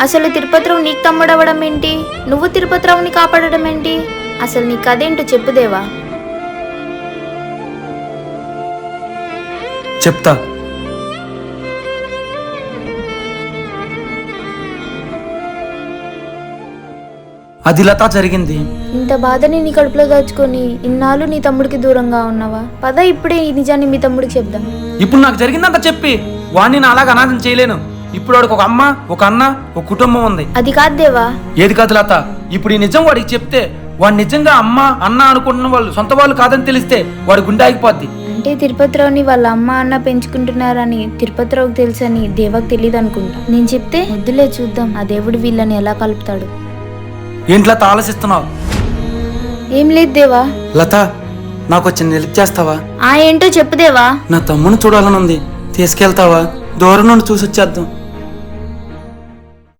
అసలు తిరుపతిరావు నీకు తమ్ముడవడం ఏంటి? నువ్వు తిరుపతిరావుని కాపాడడం ఏంటి? అసలు నీ కథేంటో చెప్పు దేవా. చెప్తా. అది లత జరిగింది. ఇంత బాధని నీ కడుపులో దాచుకొని ఇన్నాళ్ళు నీ తమ్ముడికి దూరంగా ఉన్నావా? పద ఇప్పుడే ఈ నిజాన్ని మీ తమ్ముడికి చెప్దాం. ఇప్పుడు నాకు జరిగిందంతా చెప్పి వాడిని నా అలాగ అనాథం చేయలేను. ఇప్పుడు వాడికి ఒక అమ్మ, ఒక అన్న, ఒక కుటుంబం ఉంది. అది కాదు దేవా. ఏది కాదు లత, ఇప్పుడు ఈ నిజం వాడికి చెప్తే వాడు నిజంగా అమ్మ అన్న అనుకుంటున్న వాళ్ళు సొంత వాళ్ళు కాదని తెలిస్తే వాడి గుండె ఆగిపోద్ది. అంటే తిరుపతిరావుని వాళ్ళ అమ్మ అన్న పెంచుకుంటున్నారని తిరుపతిరావుకి తెలుసని దేవాకి తెలియదు అనుకుంటా. నేను చెప్తే వద్దులే, చూద్దాం ఆ దేవుడు వీళ్ళని ఎలా కలుపుతాడు. ఏంటి లత ఆలోచిస్తున్నావు? ఏం లేదు దేవా. లత, నాకు చిన్న హెల్ప్ చేస్తావా? ఏంటో చెప్పు దేవా. నా తమ్ముని చూడాలని ఉంది, తీసుకెళ్తావా? దూరం నుండి చూసి వచ్చేద్దాం.